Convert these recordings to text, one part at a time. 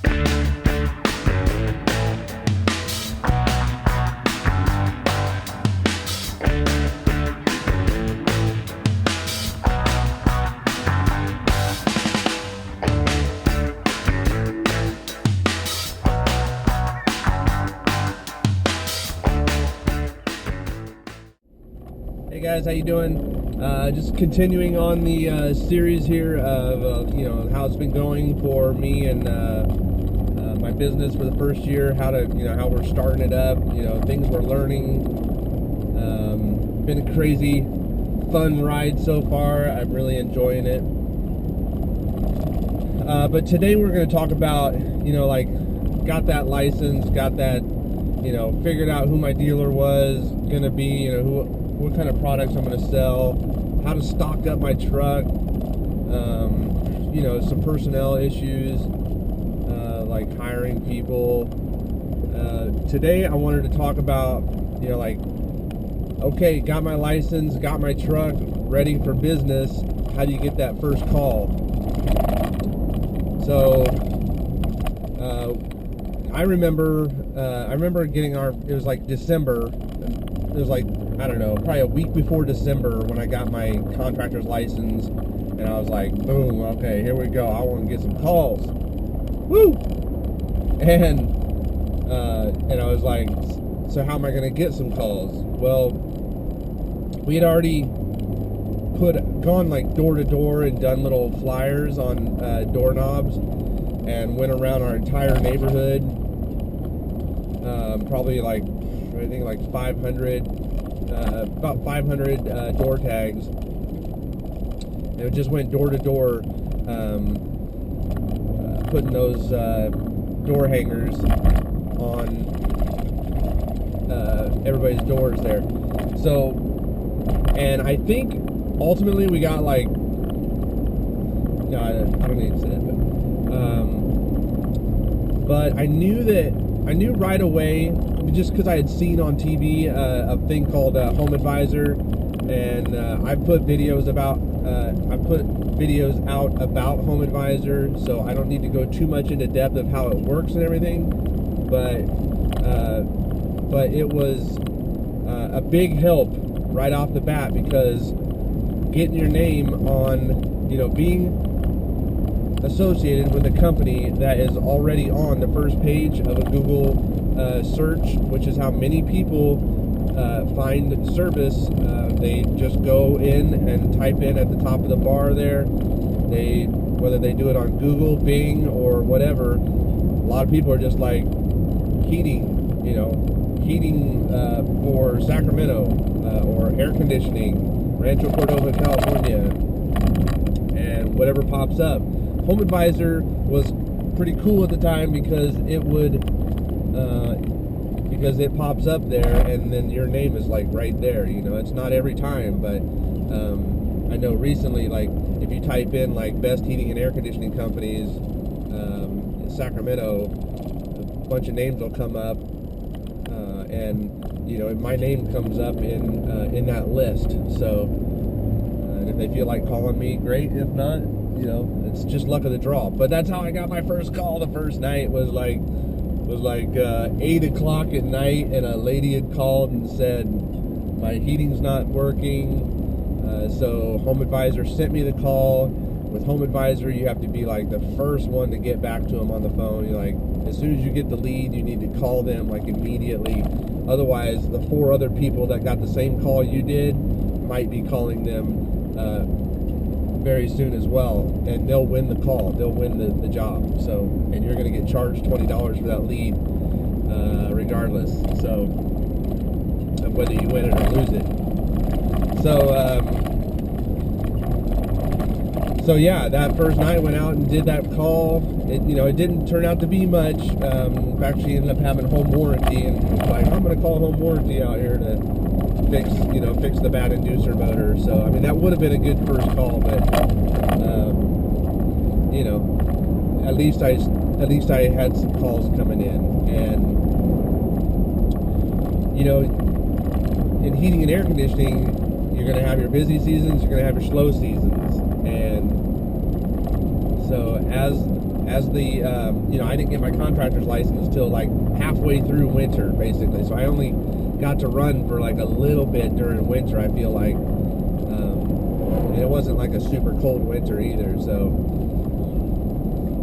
Hey guys, how you doing? Just continuing on the series here of how it's been going for me and my business for the first year. How we're starting it up. Things we're learning. Been a crazy, fun ride so far. I'm really enjoying it. But today we're going to talk about got that license, got that figured out who my dealer was going to be. What kind of products I'm going to sell, how to stock up my truck, some personnel issues, like hiring people. Today I wanted to talk about, okay, got my license, got my truck, ready for business. How do you get that first call? So, I remember getting it was like December. It was like, I don't know, probably a week before December when I got my contractor's license, and I was like, boom, okay, here we go. I want to get some calls. Woo! And I was like, so how am I going to get some calls? Well, we had already gone like door to door and done little flyers on doorknobs and went around our entire neighborhood. Probably like, I think like 500, about 500 door tags. And it just went door to door, putting those door hangers on everybody's doors there. So, and I think ultimately we got like, no, I don't need to say that, but I knew right away, just because I had seen on TV a thing called Home Advisor, and I put videos out about Home Advisor, so I don't need to go too much into depth of how it works and everything, but it was a big help right off the bat, because getting your name on, being associated with a company that is already on the first page of a Google search, which is how many people find service. They just go in and type in at the top of the bar there. Whether they do it on Google, Bing, or whatever. A lot of people are just like heating for Sacramento, or air conditioning, Rancho Cordova, California, and whatever pops up. Home Advisor was pretty cool at the time because it pops up there, and then your name is like right there. It's not every time, but I know recently, like if you type in like best heating and air conditioning companies in Sacramento, a bunch of names will come up, and my name comes up in that list. So and if they feel like calling me, great. If not, it's just luck of the draw. But that's how I got my first call. The first night was like 8 o'clock at night, and a lady had called and said my heating's not working. So Home Advisor sent me the call. With Home Advisor, you have to be like the first one to get back to them on the phone. You're like, as soon as you get the lead, you need to call them like immediately. Otherwise, the 4 other people that got the same call you did might be calling them very soon as well, and they'll win the call. They'll win the job. So, and you're going to get charged $20 for that lead, regardless. So, of whether you win it or lose it. So yeah, that first night went out and did that call. It didn't turn out to be much. In fact, she ended up having home warranty, and was like, I'm going to call home warranty out here to fix the bad inducer motor. So I mean, that would have been a good first call, but at least I had some calls coming in, and in heating and air conditioning, you're going to have your busy seasons, you're going to have your slow seasons, and so as as the I didn't get my contractor's license till like halfway through winter, basically. So I only got to run for like a little bit during winter. I feel like, and it wasn't like a super cold winter either.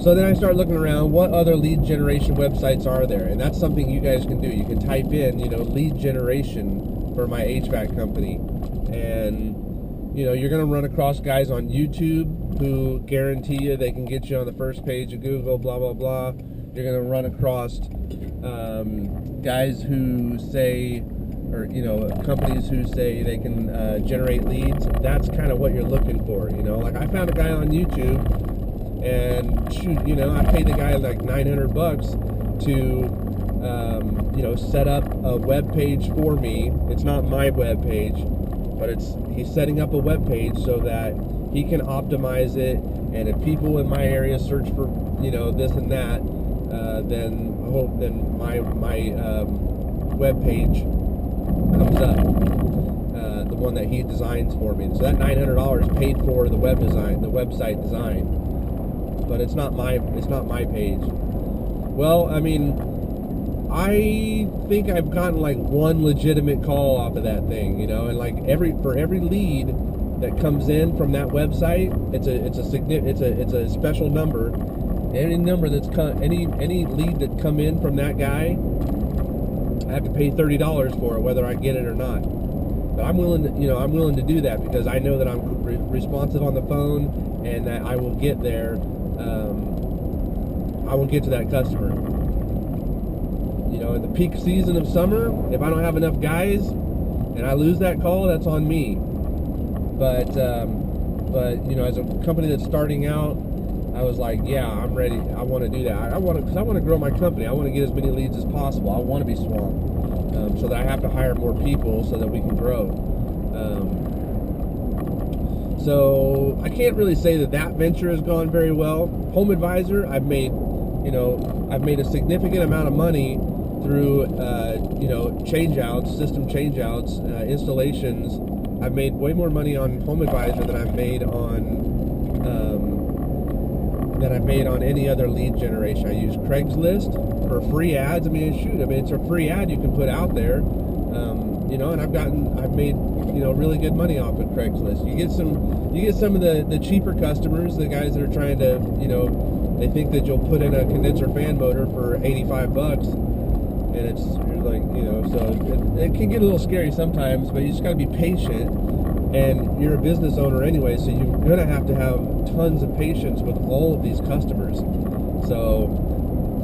So then I started looking around, what other lead generation websites are there? And that's something you guys can do. You can type in, lead generation for my HVAC company. And, you're going to run across guys on YouTube who guarantee you they can get you on the first page of Google, blah, blah, blah. You're going to run across guys who say, or, companies who say they can generate leads. That's kind of what you're looking for, Like I found a guy on YouTube, and shoot, I paid the guy like $900 to, set up a web page for me. It's not my web page, but he's setting up a web page so that he can optimize it. And if people in my area search for, this and that, then my web page comes up, the one that he designs for me. So that $900 paid for the website design. But it's not my page. Well, I mean, I think I've gotten like one legitimate call off of that thing, and like for every lead that comes in from that website, it's a special number. Any number any lead that come in from that guy, I have to pay $30 for it, whether I get it or not. But I'm willing to do that because I know that I'm responsive on the phone and that I will get there. I will get to that customer. In the peak season of summer, if I don't have enough guys and I lose that call, that's on me. But as a company that's starting out, I was like, yeah, I'm ready. I want to do that. Because I want to grow my company. I want to get as many leads as possible. I want to be swamped, so that I have to hire more people so that we can grow. So I can't really say that venture has gone very well. Home Advisor, I've made a significant amount of money through changeouts, system changeouts, installations. I've made way more money on Home Advisor than I've made on any other lead generation. I use Craigslist for free ads. It's a free ad you can put out there. And I've made really good money off of Craigslist. You get some of the cheaper customers, the guys that are trying to, they think that you'll put in a condenser fan motor for $85, and you're like, so it can get a little scary sometimes, but you just got to be patient. And you're a business owner anyway, so you're gonna have to have tons of patience with all of these customers. So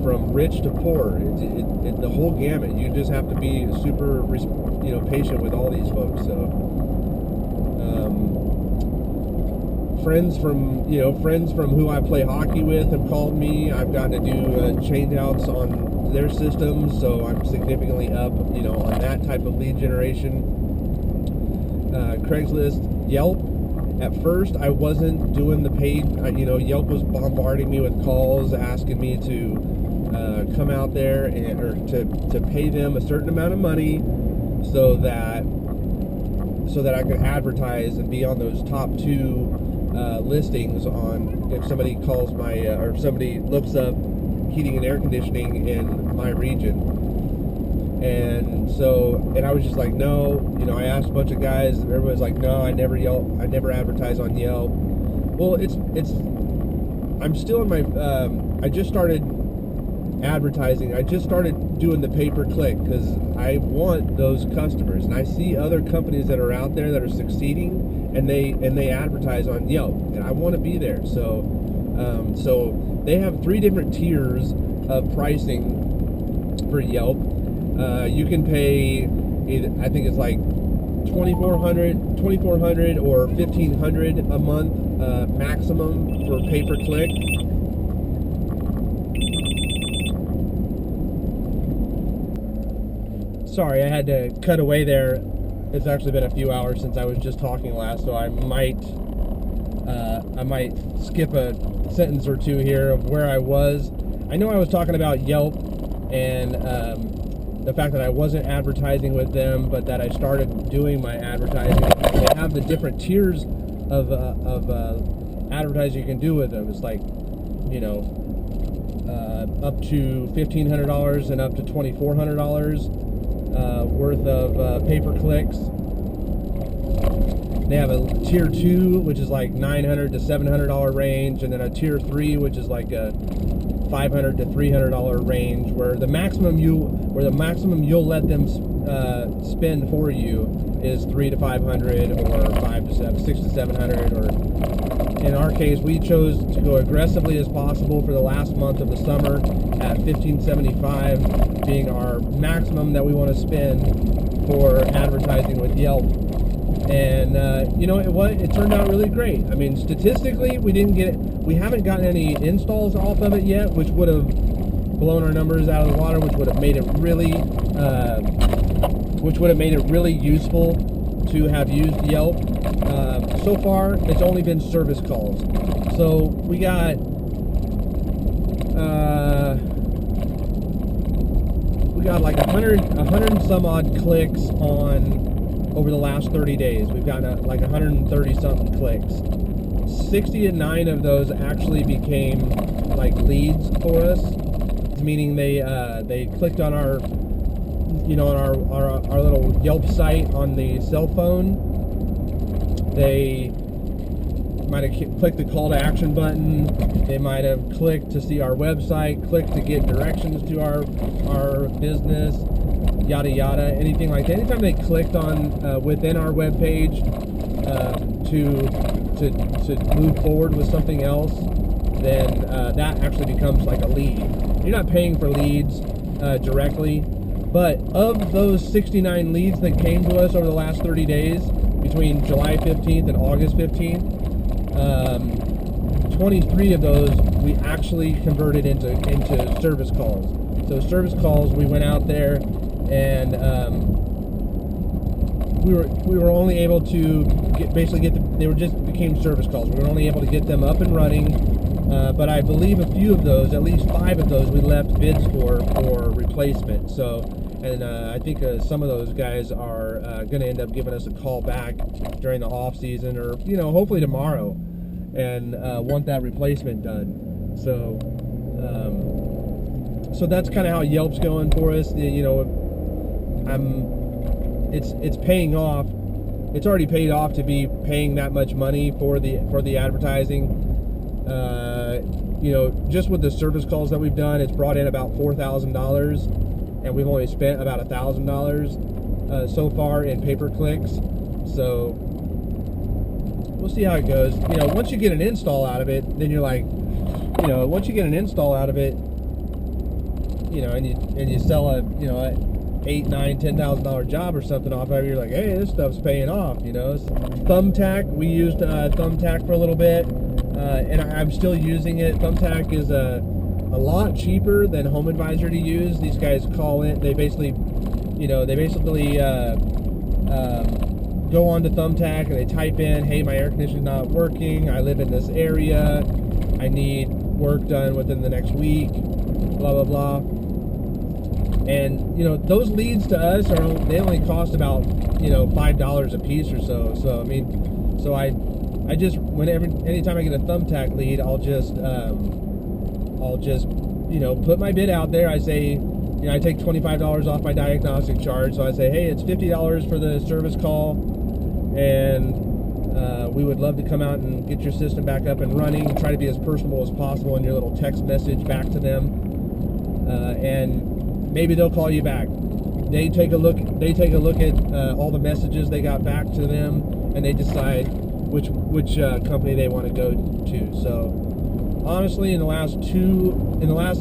from rich to poor, the whole gamut. You just have to be super, patient with all these folks. So, friends from who I play hockey with have called me. I've gotten to do change outs on their systems, so I'm significantly up, on that type of lead generation. Craigslist, Yelp. At first, I wasn't doing the paid. Yelp was bombarding me with calls, asking me to come out there or to pay them a certain amount of money, so that I could advertise and be on those top 2 listings on if somebody calls or if somebody looks up heating and air conditioning in my region. And I was just like, no, I asked a bunch of guys, everybody's like, no, I never advertise on Yelp. Well, I'm still in my, I just started advertising. I just started doing the pay-per-click because I want those customers, and I see other companies that are out there that are succeeding, and they advertise on Yelp, and I want to be there. So they have 3 different tiers of pricing for Yelp. You can pay either, I think it's like $2,400 or $1,500 a month maximum for pay-per-click. Sorry, I had to cut away there. It's actually been a few hours since I was just talking last, so I might skip a sentence or two here of where I was. I know I was talking about Yelp and the fact that I wasn't advertising with them, but that I started doing my advertising. They have the different tiers of advertising you can do with them. It's like, up to $1,500 and up to $2,400 worth of pay-per-clicks. They have a tier 2, which is like $900 to $700 range, and then a tier 3, which is like a $500 to $300 range, where the maximum you'll let them spend for you is $300 to $500 or $600 to $700. Or in our case, we chose to go aggressively as possible for the last month of the summer at $1,575 being our maximum that we want to spend for advertising with Yelp. And it turned out really great. I mean, statistically, we haven't gotten any installs off of it yet, which would have blown our numbers out of the water, which would have made it really useful to have used Yelp. So far, it's only been service calls. So we got like 100 and some odd clicks over the last 30 days. We've gotten like 130 something clicks. 69 of those actually became like leads for us, meaning they clicked on our little Yelp site on the cell phone. They might have clicked the call to action button. They might have clicked to see our website, clicked to get directions to our business, yada yada, anything like that. Anytime they clicked on within our web page to move forward with something else, then that actually becomes like a lead. You're not paying for leads directly, but of those 69 leads that came to us over the last 30 days, between July 15th and August 15th, 23 of those we actually converted into service calls. So service calls, we went out there and we were only able to became service calls. We were only able to get them up and running, but I believe a few of those, at least 5 of those, we left bids for replacement. So, and I think some of those guys are going to end up giving us a call back during the off season, or hopefully tomorrow, and want that replacement done. So, so that's kind of how Yelp's going for us. It's paying off. It's already paid off to be paying that much money for the advertising. Just with the service calls that we've done, it's brought in about $4,000, and we've only spent about $1,000 so far in pay-per-clicks. So we'll see how it goes. Once you get an install out of it, then you're like, once you get an install out of it, and you sell a $8,000, $9,000, $10,000 job or something off of it, you're like, hey, this stuff's paying off. Thumbtack, we used Thumbtack for a little bit, and I'm still using it. Thumbtack is a lot cheaper than Home Advisor to use. These guys call in, they basically go onto Thumbtack and they type in, hey, my air conditioning's not working, I live in this area, I need work done within the next week, blah blah blah. And those leads to us they only cost about $5 a piece or so. So I mean, so I just anytime I get a Thumbtack lead, I'll just put my bid out there. I say, I take $25 off my diagnostic charge. So I say, hey, it's $50 for the service call, and we would love to come out and get your system back up and running. Try to be as personable as possible in your little text message back to them, and maybe they'll call you back. They take a look at all the messages they got back to them, and they decide which company they want to go to. So honestly, in the last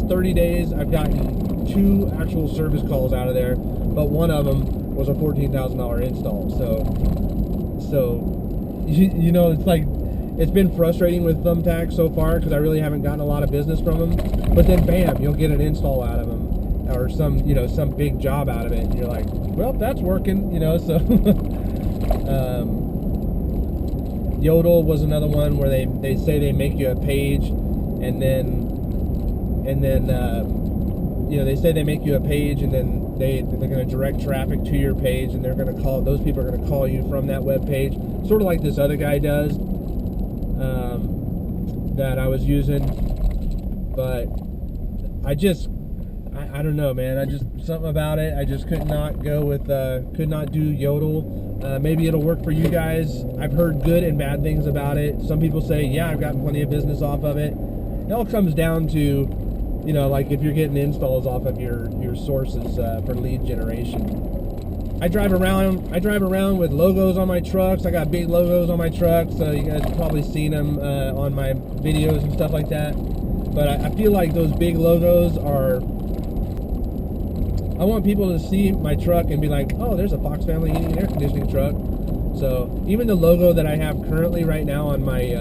30 days, I've gotten 2 actual service calls out of there, but one of them was a $14,000 install. So it's like, it's been frustrating with Thumbtack so far because I really haven't gotten a lot of business from them. But then bam, you'll get an install out of them, or some big job out of it, and you're like, well, that's working. So Yodel was another one where they say they make you a page, and then they say they make you a page, and then they're going to direct traffic to your page, and those people are going to call you from that web page, sort of like this other guy does that I was using. But I don't know, man. I just, something about it. I just could not go with, could not do Yodel. Maybe it'll work for you guys. I've heard good and bad things about it. Some people say, yeah, I've gotten plenty of business off of it. It all comes down to, you know, like if you're getting installs off of your sources for lead generation. I drive around with logos on my trucks. I got big logos on my trucks. You guys have probably seen them on my videos and stuff like that. But I feel like those big logos are, I want people to see my truck and be like, oh, there's a Fox Family Heating and Air Conditioning truck. So even the logo that I have currently right now on my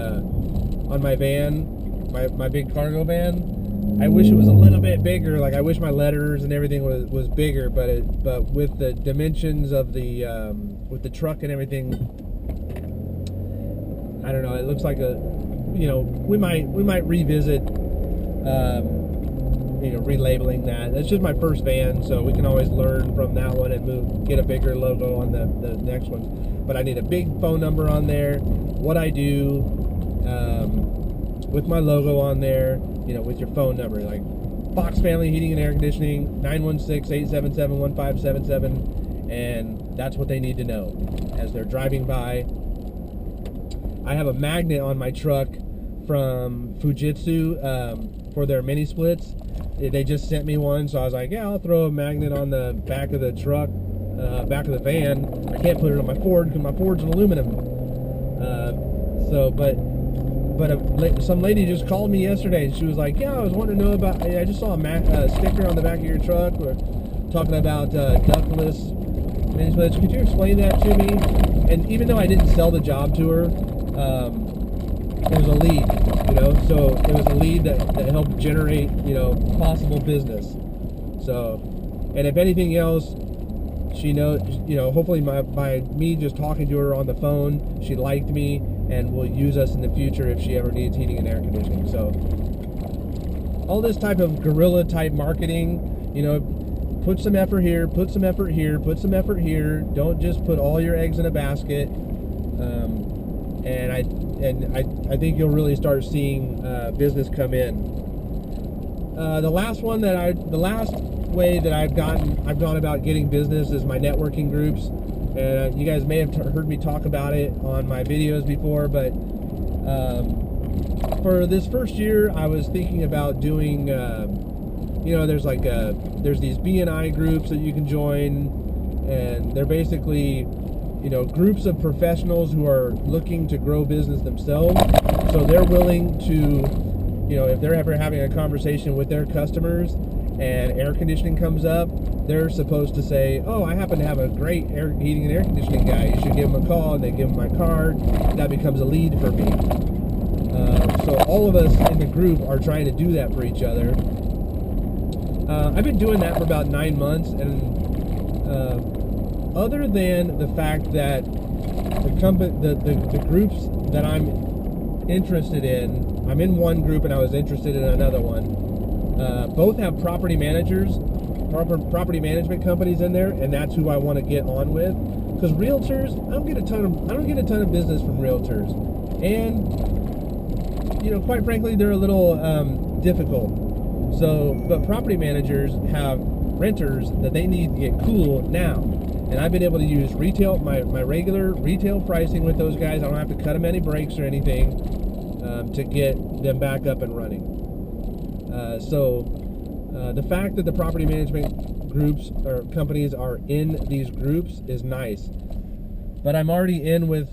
van, my big cargo van, I wish it was a little bit bigger. Like I wish my letters and everything was bigger, but with the dimensions of the with the truck and everything, I don't know. It looks like a, you know, we might revisit. You know, relabeling that. It's just my first van, so we can always learn from that one and get a bigger logo on the next ones. But I need a big phone number on there, what I do, with my logo on there, you know, with your phone number, like Fox Family Heating and Air Conditioning, 916-877-1577, and that's what they need to know as they're driving by. I have a magnet on my truck from Fujitsu for their mini splits. They just sent me one, so I was like, yeah, I'll throw a magnet on the back of the truck, back of the van. I can't put it on my Ford because my Ford's an aluminum. Some lady just called me yesterday, and she was like, yeah, I was wanting to know about, I just saw a sticker on the back of your truck. We're talking about ductless mini splits. Could you explain that to me? And even though I didn't sell the job to her, it was a lead, you know, so it was a lead that helped generate, you know, possible business. So, and if anything else, she knows, you know, hopefully by me just talking to her on the phone, she liked me and will use us in the future if she ever needs heating and air conditioning. So, all this type of guerrilla type marketing, you know, put some effort here, put some effort here, put some effort here. Don't just put all your eggs in a basket. And I think you'll really start seeing business come in. The last way that I've gone about getting business is my networking groups. And you guys may have heard me talk about it on my videos before, but for this first year, I was thinking about doing, you know, there's these BNI groups that you can join, and they're basically, you know, groups of professionals who are looking to grow business themselves. So they're willing to, you know, if they're ever having a conversation with their customers and air conditioning comes up, they're supposed to say, oh, I happen to have a great heating and air conditioning guy. You should give him a call, and they give him my card. That becomes a lead for me. So all of us in the group are trying to do that for each other. I've been doing that for about 9 months, and other than the fact that the groups that I'm interested in, I'm in one group and I was interested in another one. Both have property managers, property management companies in there, and that's who I want to get on with. Because realtors, I don't get a ton of business from realtors, and you know, quite frankly, they're a little difficult. So, but property managers have renters that they need to get cool now. And I've been able to use my regular retail pricing with those guys. I don't have to cut them any breaks or anything to get them back up and running. The fact that the property management groups or companies are in these groups is nice. But I'm already in with,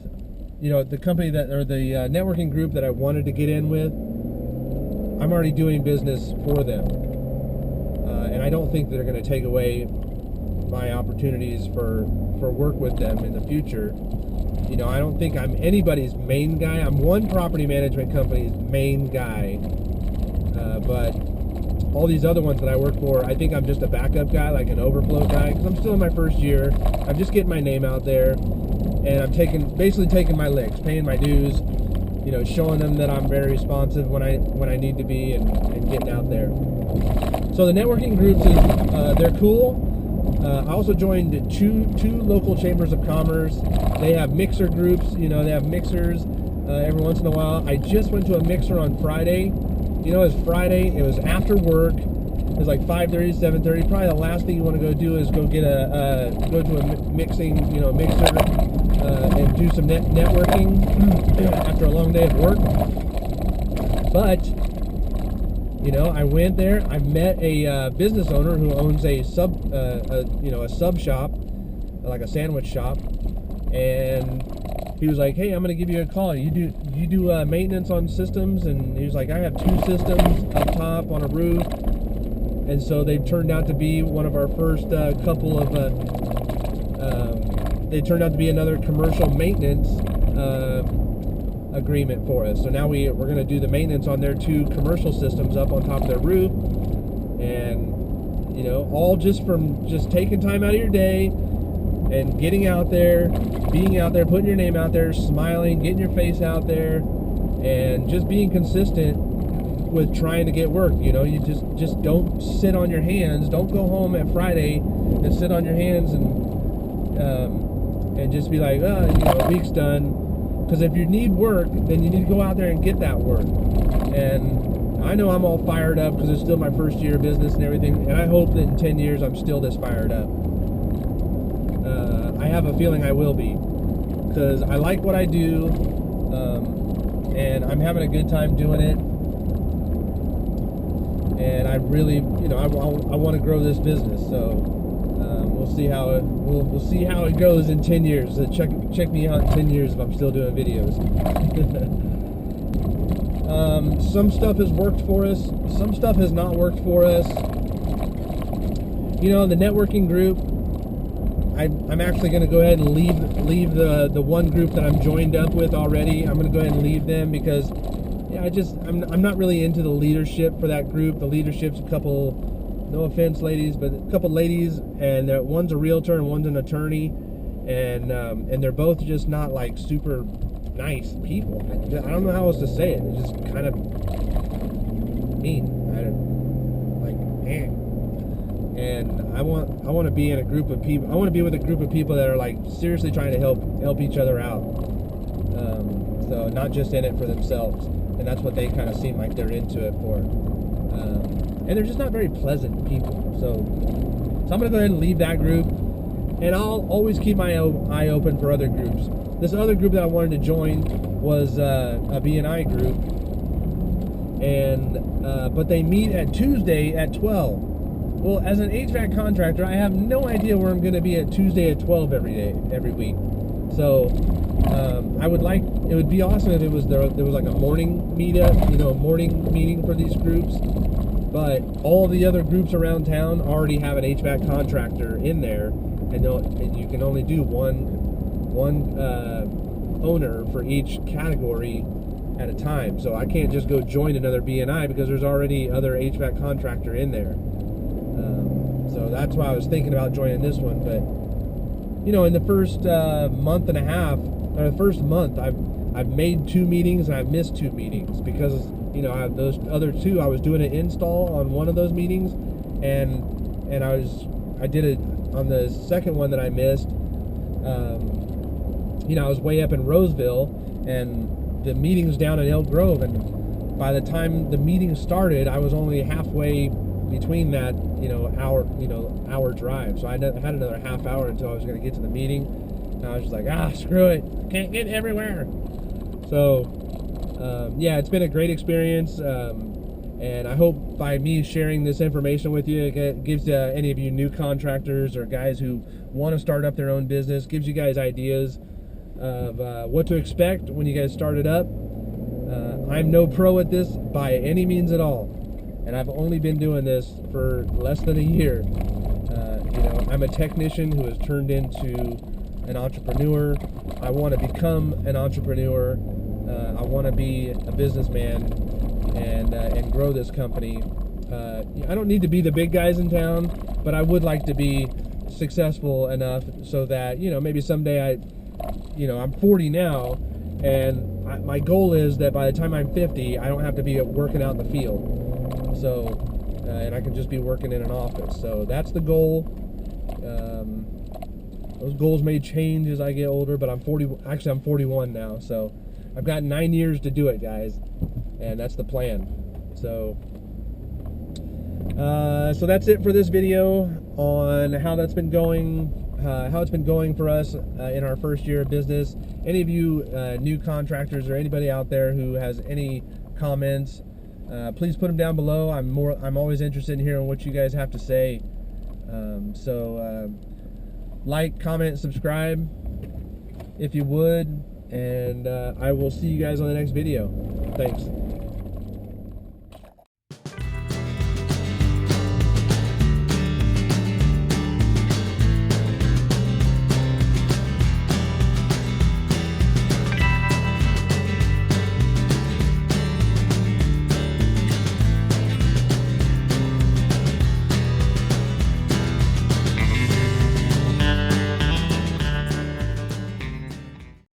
you know, the company that, or the networking group that I wanted to get in with. I'm already doing business for them. And I don't think they're going to take away my opportunities for work with them in the future. You know, I don't think I'm anybody's main guy. I'm one property management company's main guy, but all these other ones that I work for, I think I'm just a backup guy, like an overflow guy, because I'm still in my first year. I'm just getting my name out there, and I'm basically taking my licks, paying my dues, you know, showing them that I'm very responsive when I need to be, and getting out there. So the networking groups, they're cool. I also joined two local chambers of commerce. They have mixer groups, you know, they have mixers every once in a while. I just went to a mixer on Friday. You know, it was Friday, it was after work. It's like 5:30, 7:30. Probably the last thing you want to go do is go get go to a mixing, mixer, and do some networking after a long day of work. But I went there. I met a business owner who owns a sub shop, like a sandwich shop, and he was like, "Hey, I'm going to give you a call. You do maintenance on systems?" And he was like, "I have 2 systems up top on a roof." And so they turned out to be one of our first couple of. They turned out to be another commercial maintenance agreement for us. So now we're going to do the maintenance on their 2 commercial systems up on top of their roof, and all just from just taking time out of your day and getting out there, being out there, putting your name out there, smiling, getting your face out there, and just being consistent with trying to get work. You just don't sit on your hands. Don't go home at Friday and sit on your hands and just be like, a week's done. Because if you need work, then you need to go out there and get that work. And I know I'm all fired up because it's still my first year of business and everything, and I hope that in 10 years I'm still this fired up. I have a feeling I will be, because I like what I do, and I'm having a good time doing it. And I really, I want to grow this business. So we'll see how it goes in 10 years. So check me out in 10 years if I'm still doing videos. Some stuff has worked for us. Some stuff has not worked for us. The networking group, I'm actually going to go ahead and leave the one group that I'm joined up with already. I'm going to go ahead and leave them because I'm not really into the leadership for that group. The leadership's a couple, no offense ladies, but a couple ladies, and one's a realtor and one's an attorney, and they're both just not like super nice people. I don't know how else to say it. It's just kind of mean. And I want to be in a group of people. I want to be with a group of people that are like seriously trying to help each other out. So not just in it for themselves. And that's what they kind of seem like they're into it for. And they're just not very pleasant people. So I'm going to go ahead and leave that group. And I'll always keep my eye open for other groups. This other group that I wanted to join was a BNI group. But they meet at Tuesday at 12. Well, as an HVAC contractor, I have no idea where I'm going to be at Tuesday at 12 every week. So it would be awesome if there was like a morning meetup, a morning meeting for these groups. But all the other groups around town already have an HVAC contractor in there, and you can only do one owner for each category at a time. So I can't just go join another BNI because there's already other HVAC contractor in there. So that's why I was thinking about joining this one. But in the first month and a half, or the first month, I've made 2 meetings and I've missed 2 meetings because those other 2, I was doing an install on one of those meetings, and I did it on the second one that I missed. I was way up in Roseville, and the meeting's down in Elk Grove, and by the time the meeting started, I was only halfway between that hour drive. So I had another half hour until I was going to get to the meeting, and I was just like, screw it, can't get everywhere. So it's been a great experience, and I hope by me sharing this information with you, it gives any of you new contractors or guys who want to start up their own business, gives you guys ideas of what to expect when you guys start it up. I'm no pro at this by any means at all, and I've only been doing this for less than a year. I'm a technician who has turned into an entrepreneur. I want to become an entrepreneur. I want to be a businessman and grow this company. I don't need to be the big guys in town, but I would like to be successful enough so that maybe someday I'm 40 now, and my goal is that by the time I'm 50, I don't have to be working out in the field. So, and I can just be working in an office. So that's the goal. Those goals may change as I get older, but I'm 41 now, so I've got 9 years to do it, guys, and that's the plan. So So that's it for this video on how that's been going, how it's been going for us in our first year of business. Any of you new contractors or anybody out there who has any comments, please put them down below. I'm always interested in hearing what you guys have to say. Like, comment, subscribe if you would, and I will see you guys on the next video. Thanks.